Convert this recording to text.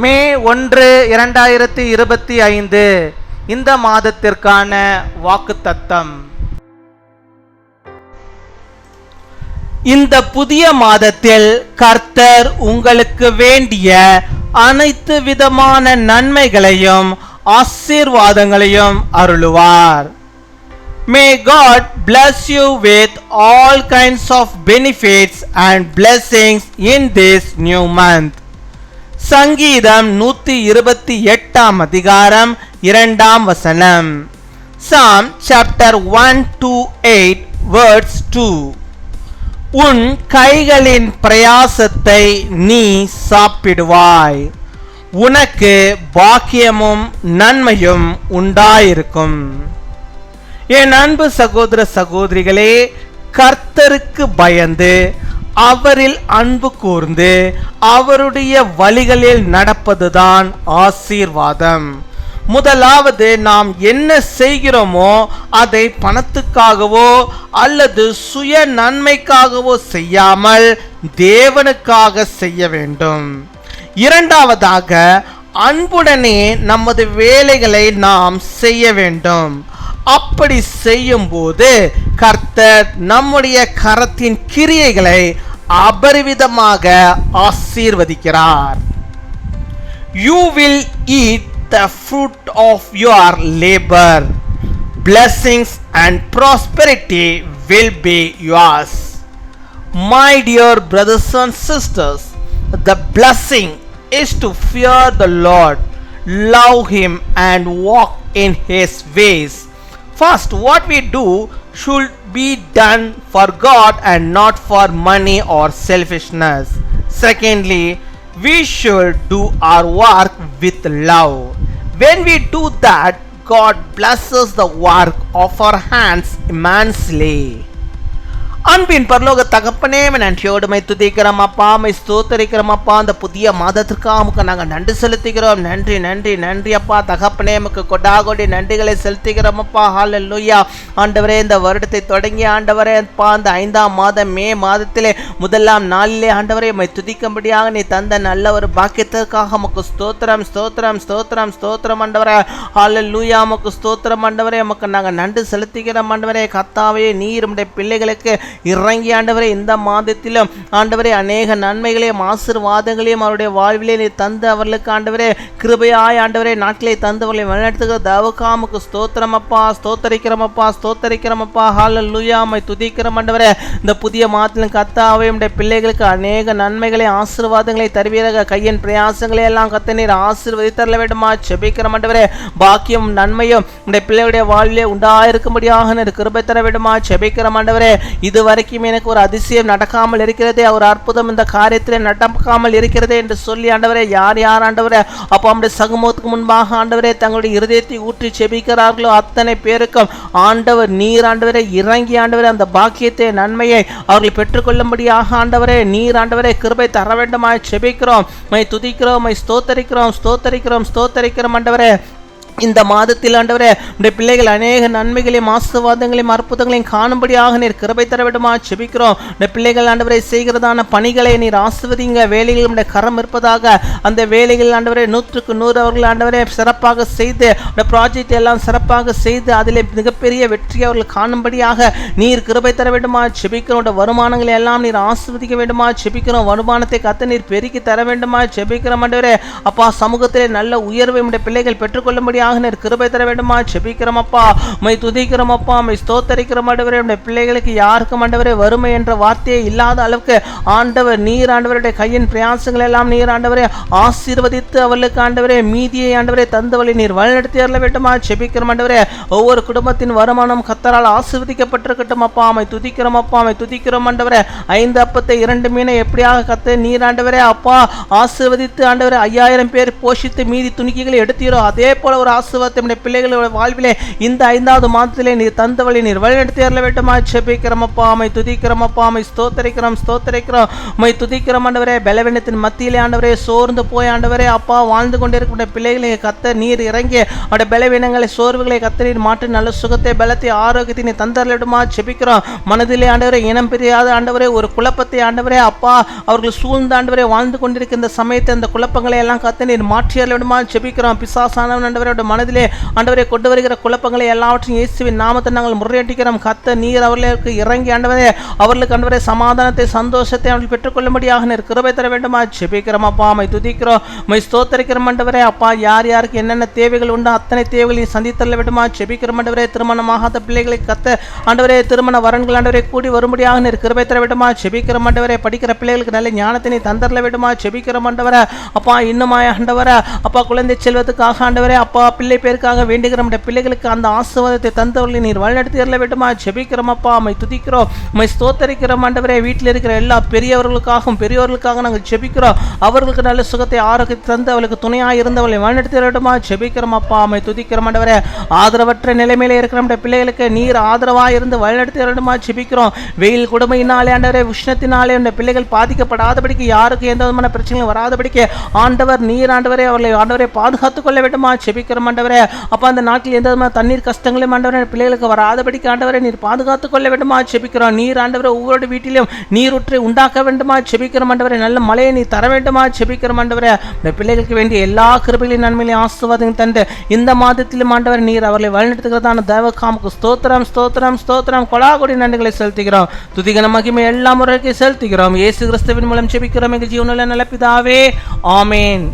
மே 1, 2025 இந்த மாதத்திற்கான வாக்குத்தத்தம். இந்த புதிய மாதத்தில் கர்த்தர் உங்களுக்கு வேண்டிய அனைத்து விதமான நன்மைகளையும் ஆசீர்வாதங்களையும் அருளுவார். May God bless you with all kinds of benefits and blessings in this new month. சங்கீதம் 128 அதிகாரம் 2 வசனம். Psalm chapter 128 verse 2. உன் கைகளின் பிரயாசத்தை நீ சாப்பிடுவாய், உனக்கு பாக்கியமும் நன்மையும் உண்டாயிருக்கும். என் அன்பு சகோதர சகோதரிகளே, கர்த்தருக்கு பயந்து அவரில் அன்பு கூர்ந்து அவருடைய வழிகளில் நடப்பதுதான் ஆசீர்வாதம். முதலாவது, நாம் என்ன செய்கிறோமோ அதை பணத்துக்காகவோ அல்லது சுய நன்மைக்காகவோ செய்யாமல் தேவனுக்காக செய்ய வேண்டும். இரண்டாவதாக, அன்புடனே நமது வேலைகளை நாம் செய்ய வேண்டும். அப்படி செய்யும் போது கர்த்தர் நம்முடைய கரத்தின் கிரியைகளை அபரிவிதமாக ஆசீர்வதிக்கிறார். You will eat the fruit of your labor. Blessings and prosperity will be yours. My dear brothers and sisters, the blessing is to fear the Lord, love Him and walk in His ways. First, what we do should be done for God and not for money or selfishness. Secondly, we should do our work with love. When we do that, God blesses the work of our hands immensely. அன்பின் பரலோக தகப்பனே, நன்றியோடு my துதிக்கிறோம் அப்பா, my ஸ்தோத்தரிக்கிறோம் அப்பா. அந்த புதிய மாதத்திற்காக நமக்கு நாங்கள் நன்றி செலுத்துகிறோம். நன்றி நன்றி நன்றி அப்பா தகப்பனே, நமக்கு கொடாகொடி நன்றிகளை செலுத்துகிறோம் அப்பா. ஹல்லேலூயா. ஆண்டவரே, இந்த வருடத்தை தொடங்கி ஆண்டவரே அப்பா, அந்த 5ஆம் மாதம் மே மாதத்திலே முதலாம் நாளிலே ஆண்டவரே மை துதிக்கும்படியாக நீ தந்த நல்ல ஒரு பாக்கியத்திற்காக நமக்கு ஸ்தோத்திரம் ஸ்தோத்திரம் ஸ்தோத்திரம் ஸ்தோத்திரம் ஆண்டவரே. ஹல்லேலூயா. நமக்கு ஸ்தோத்திரம் ஆண்டவரே, நமக்கு நாங்கள் நன்றி செலுத்துகிறோம் ஆண்டவரே. கர்த்தாவே, நீர் உம்முடைய பிள்ளைகளுக்கு இறங்கி ஆண்டவரே இந்த மாதத்திலும் ஆண்டவரே அநேக நன்மைகளையும் ஆசீர்வாதங்களையும் அவருடைய வாழ்விலே நீ தந்து அவர்களுக்கு ஆண்டவரே கிருபையாய் ஆண்டவரே நாட்களை தந்தவர்களை வழிநடத்துகிற தவக்காமுக்கு ஸ்தோத்திரம் அப்பா, ஸ்தோத்தரிக்கிறோம் அப்பா, ஸ்தோத்தரிக்கிறோம் அப்பா. ஹல்லேலூயா. மை துதிக்கிறோம் ஆண்டவரே. இந்த புதிய மாதத்திலும் கர்த்தாவே உம்முடைய பிள்ளைகளுக்கு அநேக நன்மைகளை ஆசீர்வாதங்களை தருவீராக. கையின் பிரயாசங்களை எல்லாம் கர்த்தர் நீர் ஆசீர்வதித்தரல வேண்டுமா ஜெபிக்கிறோம் ஆண்டவரே. பாக்கியம் நன்மையும் உம்முடைய பிள்ளைகளுடைய வாழ்விலே உண்டாயிருக்கும்படியாக நீர் கிருபை தர வேண்டுமா ஜெபிக்கிறோம் ஆண்டவரே. இது வரைக்கும் எனக்கு ஒரு அதிசயம் நடக்காமல் இருக்கிறதே, ஒரு அற்புதம் இந்த காரியத்திலே நடக்காமல் இருக்கிறதே என்று சொல்லி ஆண்டவரே யார் யார் ஆண்டவரே அப்போ நம்முடைய சமூகத்துக்கு முன்பாக ஆண்டவரே தங்களுடைய இருதயத்தை ஊற்றி செபிக்கிறார்களோ அத்தனை பேருக்கும் ஆண்டவர் நீர் ஆண்டவரே இறங்கி ஆண்டவரே அந்த பாக்கியத்தை நன்மையை அவர்கள் பெற்றுக்கொள்ளும்படியாக ஆண்டவரே நீர் ஆண்டவரே கிருபை தர வேண்டுமாய் செபிக்கிறோம். மை துதிக்கிறோம், மை ஸ்தோத்தரிக்கிறோம் ஸ்தோத்தரிக்கிறோம் ஸ்தோத்தரிக்கிறோம் ஆண்டவரே. இந்த மாதத்தில் ஆண்டவரே உடைய பிள்ளைகள் அநேக நன்மைகளையும் ஆசீர்வாதங்களையும் அற்புதங்களையும் காணும்படியாக நீர் கிருபை தர வேண்டுமா ஜெபிக்கிறோம். உடைய பிள்ளைகள் ஆண்டவரை செய்கிறதான பணிகளை நீர் ஆசீர்வதிங்க. வேலைகள் உடைய கரம் இருப்பதாக அந்த வேலைகள் ஆண்டவரே 100க்கு 100 அவர்கள் ஆண்டவரே சிறப்பாக செய்து உடைய ப்ராஜெக்ட் எல்லாம் சிறப்பாக செய்து அதில் மிகப்பெரிய வெற்றி அவர்கள் காணும்படியாக நீர் கிருபை தர வேண்டுமா ஜெபிக்கிறோம். உடைய வருமானங்களை எல்லாம் நீர் ஆசீர்வதிக்க வேண்டுமா ஜெபிக்கிறோம். வருமானத்தை கத்த நீர் பெருக்கி தர வேண்டுமா ஜெபிக்கிறோம் ஆண்டவரே. அப்பா, சமூகத்திலே நல்ல உயர்வை உடைய பிள்ளைகள் பெற்றுக்கொள்ளும்படியாக கிருபை தர வேண்டுமா ஜெபிக்கிறோம் அப்பா. மை துதிக்கிறோம் அப்பா, மை ஸ்தோத்தரிக்கிறோம் ஆண்டவரே. உடைய பிள்ளைகளுக்கு யாருக்கும் ஆண்டவரே வறுமை என்ற வார்த்தையே இல்லாத அளவுக்கு ஆண்டவர் நீர் ஆண்டவருடைய கையின் பிரயாசங்கள் எல்லாம் நீர் ஆண்டவரே ஆசீர்வதித்து அவர்களுக்கு ஆண்டவரே மீதியை ஆண்டவரே தந்தவளை நீர் வழிநடத்தி அருள வேண்டுமா ஜெபிக்கிறோம் ஆண்டவரே. ஒவ்வொரு குடும்பத்தின் வருமானம் கர்த்தரால் ஆசீர்வதிக்கப்பட்டிருக்கட்டும் அப்பா. மை துதிக்கிறோம் அப்பா, மை துதிக்கிறோம் ஆண்டவரே. 5 அப்பத்தை 2 மீனை எப்படியாக கர்த்தர் நீர் ஆண்டவரே அப்பா ஆசீர்வதித்து ஆண்டவரே 5000 பேர் போஷித்து மீதி துணிக்கைகளை எடுத்தீரோ அதே போல ஒரு ஆசீர்வாதத்தை நம்முடைய பிள்ளைகளோட வாழ்விலே இந்த 5வது மாதத்திலே நீர் தந்தவழி நீர் வழிநடத்தி அருள வேண்டுமா ஜெபிக்கிறோம் அப்பா. உம்மை துதிக்கிறோம் அப்பா, உம்மை ஸ்தோத்திரிக்கிறோம் உம்மை துதிக்கிறோம் ஆண்டவரே. பலவீனத்தின் மத்தியிலே ஆண்டவரே, சோர்ந்து போய் ஆண்டவரே அப்பா வாழ்ந்து கொண்டிருக்கிற பிள்ளைகளை கர்த்தர் நீர் இறங்கி அவருடைய பலவீனங்களை சோர்வுகளை கர்த்தர் நீர் மாற்றி நல்ல சுகத்தை பலத்தை ஆரோக்கியத்தை நீர் தந்தருள வேண்டுமா ஜெபிக்கிறோம். மனதிலே ஆண்டவரே இனம் பிரியாத ஆண்டவரே ஒரு குழப்பத்தை ஆண்டவரே அப்பா அவர்கள் சூழ்ந்த ஆண்டவரே வாழ்ந்து கொண்டிருக்கிற இந்த சமயத்தை அந்த குழப்பங்களை எல்லாம் கர்த்தர் நீர் மாற்றி அருள வேண்டுமா ஜெபிக்கிறோம். பிசாசானவன் ஆண்டவரே மனதிலே ஆண்டவரே கொண்டு வருகிற குழப்பங்களை எல்லாவற்றையும் இயேசுவின் நாமத்தை நாங்கள் முறையடிக்கிறோம். கர்த்தர் நீர் அவர்களுக்கு இறங்கி ஆண்டவரே அவர்களுக்கு ஆண்டவரே சமாதானத்தை சந்தோஷத்தை அவர்கள் பெற்றுக்கொள்ளும்படியாக நீர் கிருபை தர வேண்டுமா ஜெபிக்கிறோம் அப்பா. உம்மை துதிக்கிறோம் உம்மை ஸ்தோத்திரிக்கிறோம் ஆண்டவரே அப்பா. யார் யாருக்கு என்னென்ன தேவைகள் உண்டோ அத்தனை தேவைகளையும் சந்தித்தள்ள வேண்டுமா ஜெபிக்கிறோம் ஆண்டவரே. திருமணமாகாத பிள்ளைகளை கர்த்தர் ஆண்டவரே திருமண வரன்கள் ஆண்டவரே கூடி வரும்படியாக நீர் கிருபை தர வேண்டுமா ஜெபிக்கிறோம் ஆண்டவரே. படிக்கிற பிள்ளைகளுக்கு நல்ல ஞானத்தை நீ தந்தரல வேண்டுமா ஜெபிக்கிறோம் ஆண்டவரே அப்பா. இன்னுமாய் ஆண்டவரே அப்பா குழந்தை செல்வத்துக்காக ஆண்டவரே அப்பா பிள்ளை பேருக்காக வேண்டுகிற பிள்ளைகளுக்கு அந்த ஆசீர்வாதத்தை தந்தவர்களை நீர் வழிநடத்தி அருள வேண்டுமா ஜெபிக்கிறோம் அப்பா. உம்மை துதிக்கிறோம் உம்மை ஸ்தோத்திரிக்கிறோம் ஆண்டவரே. வீட்டில் இருக்கிற எல்லா பெரியவர்களுக்காக நாங்கள் ஜெபிக்கிறோம். அவர்களுக்கு நல்ல சுகத்தை ஆரோக்கியத்தை தந்து அவளுக்கு துணையாக இருந்தவர்களை வழிநடத்தி அருள வேண்டுமா ஜெபிக்கிறோம் அப்பா. உம்மை துதிக்கிறோம் ஆண்டவரே. ஆதரவற்ற நிலைமையில இருக்கிற பிள்ளைகளுக்கு நீர் ஆதரவாக இருந்து வழிநடத்தி அருள வேண்டுமா ஜெபிக்கிறோம். வெயில் கொடுமையினாலே ஆண்டவரே உஷ்ணத்தினாலே அந்த பிள்ளைகள் பாதிக்கப்படாதபடிக்கு யாருக்கு எந்த விதமான பிரச்சனையும் வராதபடிக்கு ஆண்டவர் நீர் ஆண்டவரே அவர்களை ஆண்டவரை பாதுகாத்துக் கொள்ள வேண்டுமா ஜெபிக்கிறோம் ஆண்டவரே அப்பா. அந்த நாட்டில் எந்த விதமான தண்ணீர் கஷ்டங்களும் ஆண்டவரே பிள்ளைகளுக்கு வராதபடிக்கு ஆண்டவரை நீர் பாதுகாத்துக் கொள்ள வேண்டுமா ஜெபிக்கிறோம். நீர் ஆண்டவரை ஒவ்வொரு வீட்டிலும் நீரூற்றை உண்டாக்க வேண்டுமா ஜெபிக்கிறோம் ஆண்டவரே. நல்ல மழையை நீ தர வேண்டுமா ஜெபிக்கிறோம் ஆண்டவரே. இந்த பிள்ளைகளுக்கு வேண்டிய எல்லா கிருபைகளையும் நன்மையிலையும் ஆசீர்வாதம் தந்து இந்த மாதத்திலும் ஆண்டவர் நீர் அவர்களை வழிநடத்துகிறதான தேவகாமுக்கு ஸ்தோத்திரம் கொலாகொடி நன்றிகளை செலுத்துகிறோம். துதிகன மகிமை எல்லா முறைக்கு செலுத்துகிறோம். இயேசு கிறிஸ்துவின் மூலம் ஜெபிக்கிறோம் எங்கள் ஜீவனுள்ள நல்ல பிதாவே, ஆமென்.